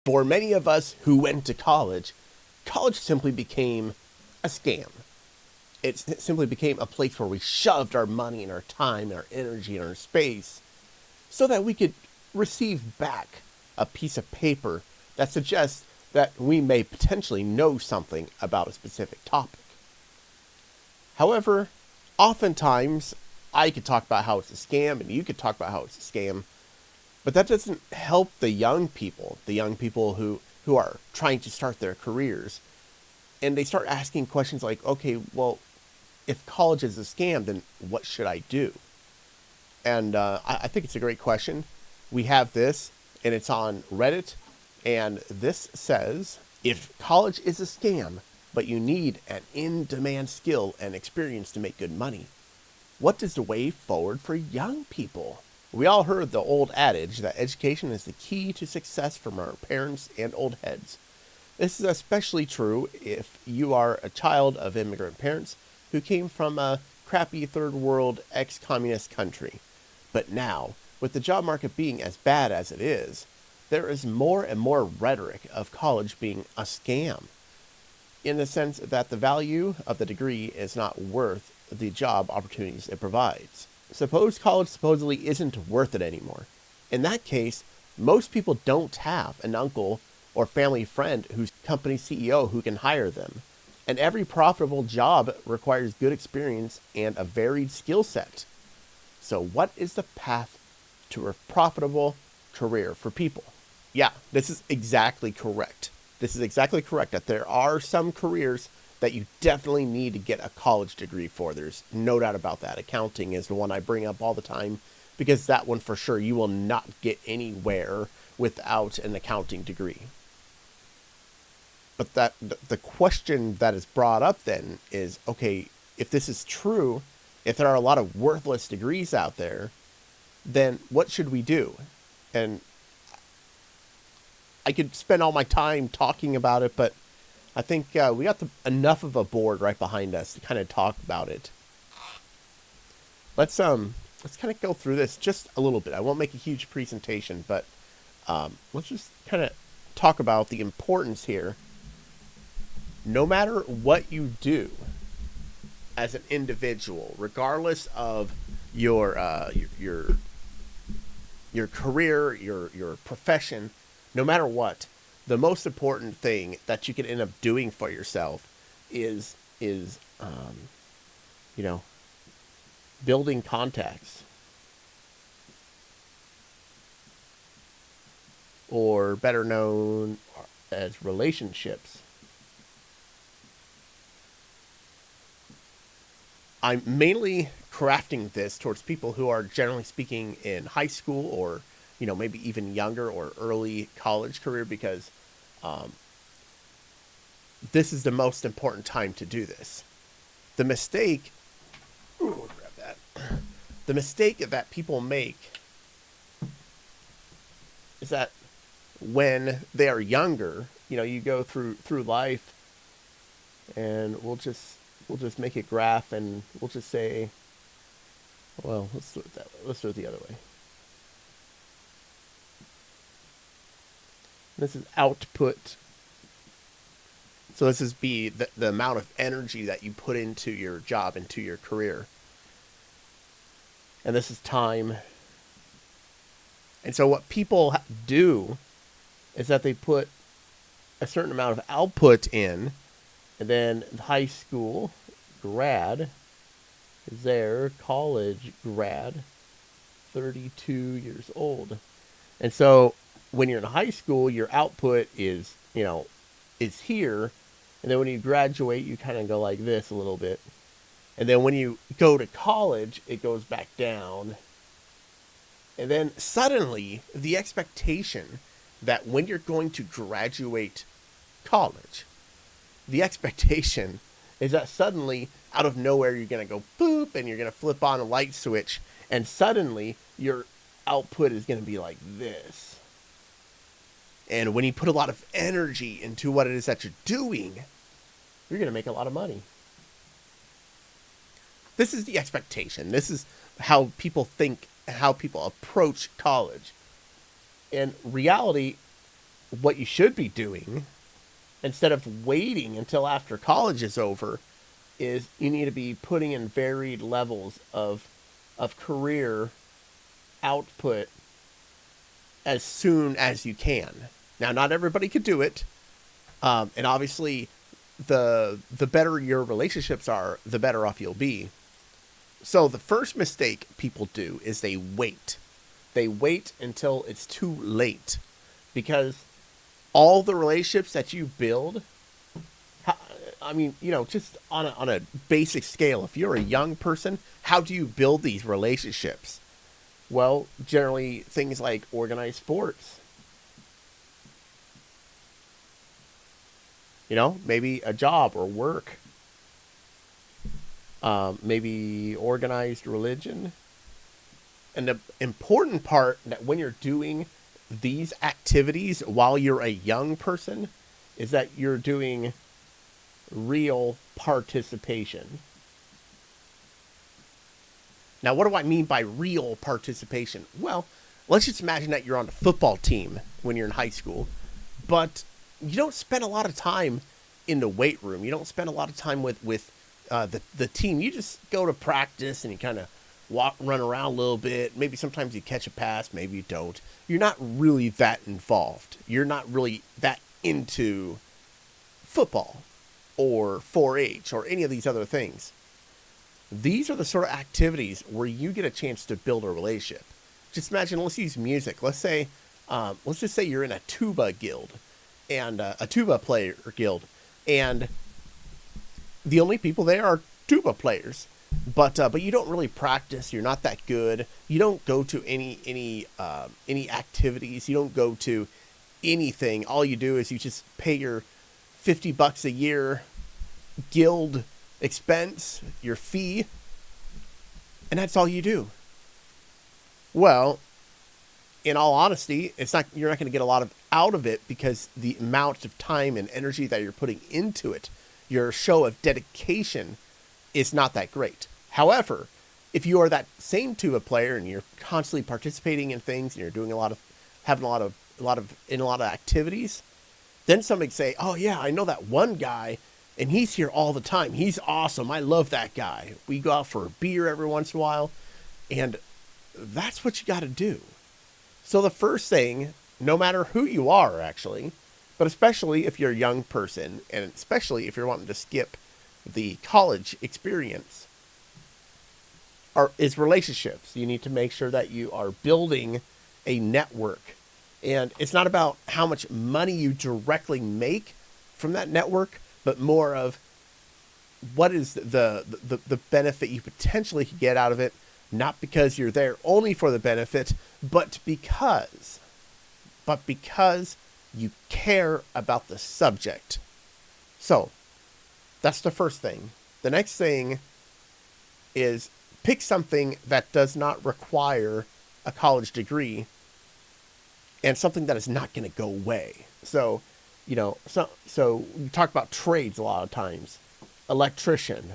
For many of us who went to college, college simply became a scam. It simply became a place where we shoved our money and our time and our energy and our space so that we could receive back a piece of paper that suggests that we may potentially know something about a specific topic. However, oftentimes I could talk about how it's a scam and you could talk about how it's a scam, but that doesn't help the young people who are trying to start their careers. And they start asking questions like, okay, well, if college is a scam, then what should I do? And I think it's a great question. We have this, and it's on Reddit, and this says, if college is a scam, but you need an in-demand skill and experience to make good money, what is the way forward for young people? We all heard the old adage that education is the key to success from our parents and old heads. This is especially true if you are a child of immigrant parents who came from a crappy third world ex-communist country. But now, with the job market being as bad as it is, there is more and more rhetoric of college being a scam, in the sense that the value of the degree is not worth the job opportunities it provides. Suppose college supposedly isn't worth it anymore. In that case, most people don't have an uncle or family friend who's company CEO who can hire them. And every profitable job requires good experience and a varied skill set. So what is the path to a profitable career for people? Yeah, this is exactly correct. This is exactly correct that there are some careers that you definitely need to get a college degree for. There's no doubt about that. Accounting is the one I bring up all the time because that one for sure you will not get anywhere without an accounting degree. But the question that is brought up then is, okay, if this is true, if there are a lot of worthless degrees out there, then what should we do? And I could spend all my time talking about it, but I think we got enough of a board right behind us to kind of talk about it. Let's kind of go through this just a little bit. I won't make a huge presentation, but let's just kind of talk about the importance here. No matter what you do as an individual, regardless of your career, your profession, no matter what, the most important thing that you can end up doing for yourself is building contacts, or better known as relationships. I'm mainly crafting this towards people who are generally speaking in high school or, maybe even younger or early college career because this is the most important time to do this. The mistake that people make is that when they are younger, you go through life, and we'll just make a graph, and we'll just say, well, let's do it that way. Let's do it the other way. This is output. So this is the amount of energy that you put into your job, into your career. And this is time. And so what people do is that they put a certain amount of output in, and then high school grad is there, college grad, 32 years old. And so when you're in high school, your output is here. And then when you graduate, you kind of go like this a little bit. And then when you go to college, it goes back down. And then suddenly, the expectation that when you're going to graduate college, the expectation is that suddenly, out of nowhere, you're going to go boop, and you're going to flip on a light switch, and suddenly your output is going to be like this. And when you put a lot of energy into what it is that you're doing, you're going to make a lot of money. This is the expectation. This is how people think, how people approach college. In reality, what you should be doing, instead of waiting until after college is over, is you need to be putting in varied levels of career output as soon as you can. Now, not everybody could do it, and obviously, the better your relationships are, the better off you'll be. So the first mistake people do is they wait. They wait until it's too late, because all the relationships that you build, I mean, just on a basic scale, if you're a young person, how do you build these relationships? Well, generally things like organized sports. Maybe a job or work. Maybe organized religion. And the important part that when you're doing these activities while you're a young person is that you're doing real participation. Now, what do I mean by real participation? Well, let's just imagine that you're on a football team when you're in high school, but you don't spend a lot of time in the weight room. You don't spend a lot of time with the team. You just go to practice and you kind of run around a little bit. Maybe sometimes you catch a pass, maybe you don't. You're not really that involved. You're not really that into football or 4-H or any of these other things. These are the sort of activities where you get a chance to build a relationship. Just imagine, let's use music. Let's just say you're in a tuba guild, and a tuba player guild, and the only people there are tuba players. But you don't really practice. You're not that good. You don't go to any activities. You don't go to anything. All you do is you just pay your $50 a year guild expense, your fee, and that's all you do. Well, in all honesty, you're not going to get a lot out of it, because the amount of time and energy that you're putting into it, your show of dedication, is not that great. However, if you are that same tuba player and you're constantly participating in things and you're doing having a lot of activities, then somebody say, "Oh yeah, I know that one guy, and he's here all the time. He's awesome. I love that guy. We go out for a beer every once in a while," and that's what you got to do. So the first thing, no matter who you are, actually, but especially if you're a young person, and especially if you're wanting to skip the college experience, is relationships. You need to make sure that you are building a network. And it's not about how much money you directly make from that network, but more of what is the benefit you potentially could get out of it, not because you're there only for the benefit, but because you care about the subject. So that's the first thing. The next thing is pick something that does not require a college degree, and something that is not going to go away. So, so we talk about trades a lot of times. Electrician.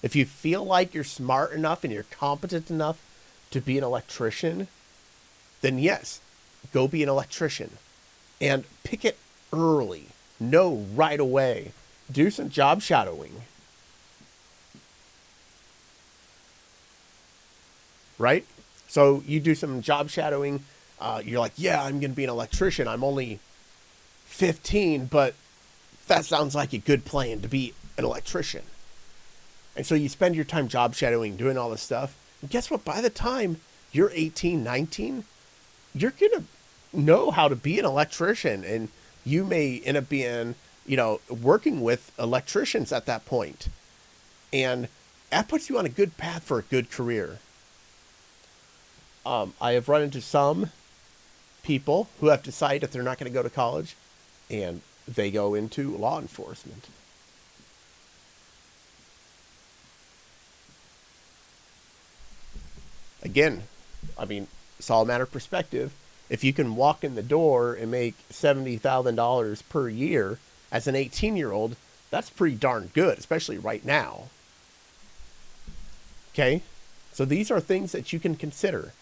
If you feel like you're smart enough and you're competent enough to be an electrician, then yes, go be an electrician. And pick it early. Know right away. Do some job shadowing. Right? So you do some job shadowing. You're like, yeah, I'm going to be an electrician. I'm only 15, but that sounds like a good plan to be an electrician. And so you spend your time job shadowing, doing all this stuff. And guess what? By the time you're 18, 19, you're going to know how to be an electrician. And you may end up being, working with electricians at that point. And that puts you on a good path for a good career. I have run into some people who have decided that they're not going to go to college, and they go into law enforcement. Again, I mean, it's all a matter of perspective. If you can walk in the door and make $70,000 per year as an 18-year-old, that's pretty darn good, especially right now. Okay? So these are things that you can consider.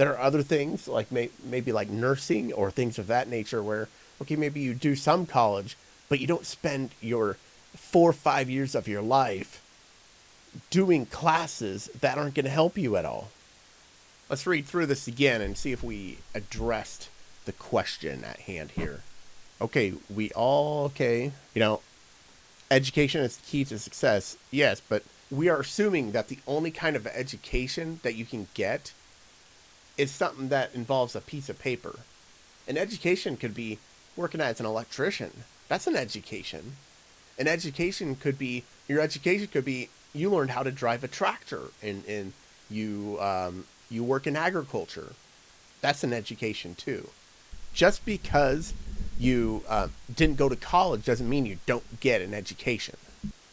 There are other things like maybe like nursing or things of that nature where, okay, maybe you do some college, but you don't spend your 4 or 5 years of your life doing classes that aren't going to help you at all. Let's read through this again and see if we addressed the question at hand here. Okay, education is the key to success. Yes, but we are assuming that the only kind of education that you can get is something that involves a piece of paper. An education could be working as an electrician. That's an education. Your education could be you learned how to drive a tractor and you work in agriculture. That's an education too. Just because you didn't go to college doesn't mean you don't get an education.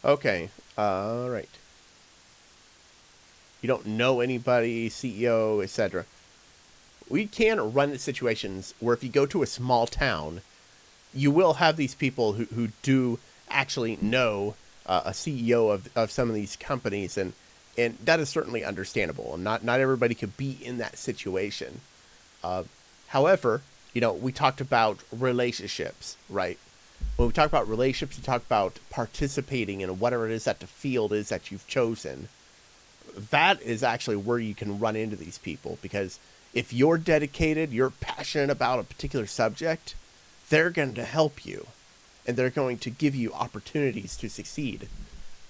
Okay, all right. You don't know anybody, CEO, etc. We can run into situations where if you go to a small town, you will have these people who do actually know a CEO of some of these companies, and that is certainly understandable. And not everybody could be in that situation. However, we talked about relationships, right? When we talk about relationships, we talk about participating in whatever it is that the field is that you've chosen. That is actually where you can run into these people, because if you're dedicated, you're passionate about a particular subject, they're going to help you, and they're going to give you opportunities to succeed.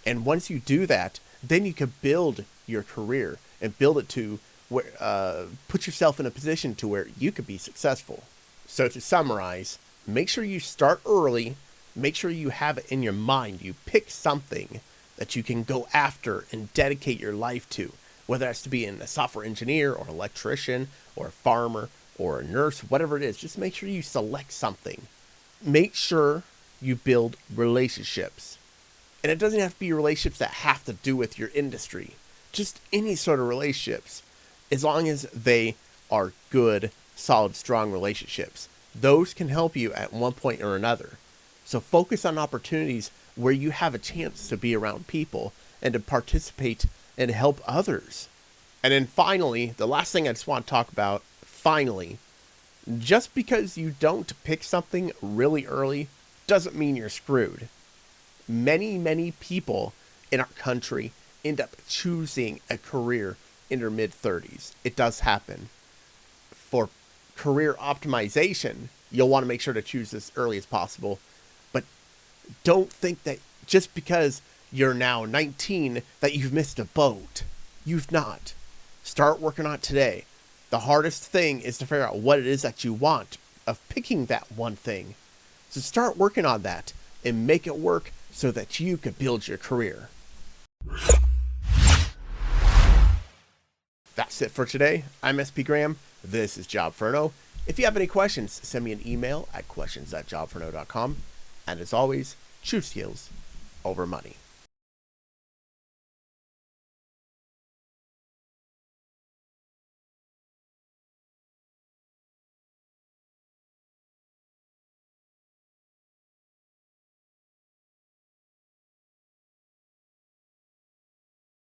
And once you do that, then you can build your career and build it to where, put yourself in a position to where you could be successful. So to summarize, make sure you start early. Make sure you have it in your mind. You pick something that you can go after and dedicate your life to, whether that's to be a software engineer or an electrician or a farmer or a nurse, whatever it is. Just make sure you select something. Make sure you build relationships. And it doesn't have to be relationships that have to do with your industry. Just any sort of relationships, as long as they are good, solid, strong relationships. Those can help you at one point or another. So focus on opportunities where you have a chance to be around people and to participate and help others. And then finally, the last thing I just want to talk about, just because you don't pick something really early doesn't mean you're screwed. Many people in our country end up choosing a career in their mid-30s. It does happen. For career optimization, you'll want to make sure to choose as early as possible. But don't think that just because you're now 19 that you've missed a boat. You've not. Start working on it today. The hardest thing is to figure out what it is that you want, of picking that one thing. So start working on that and make it work so that you could build your career. That's it for today. I'm 𝐸𝐴. This is Job for No. If you have any questions, send me an email at questions@jobforno.com. And as always, choose skills over money.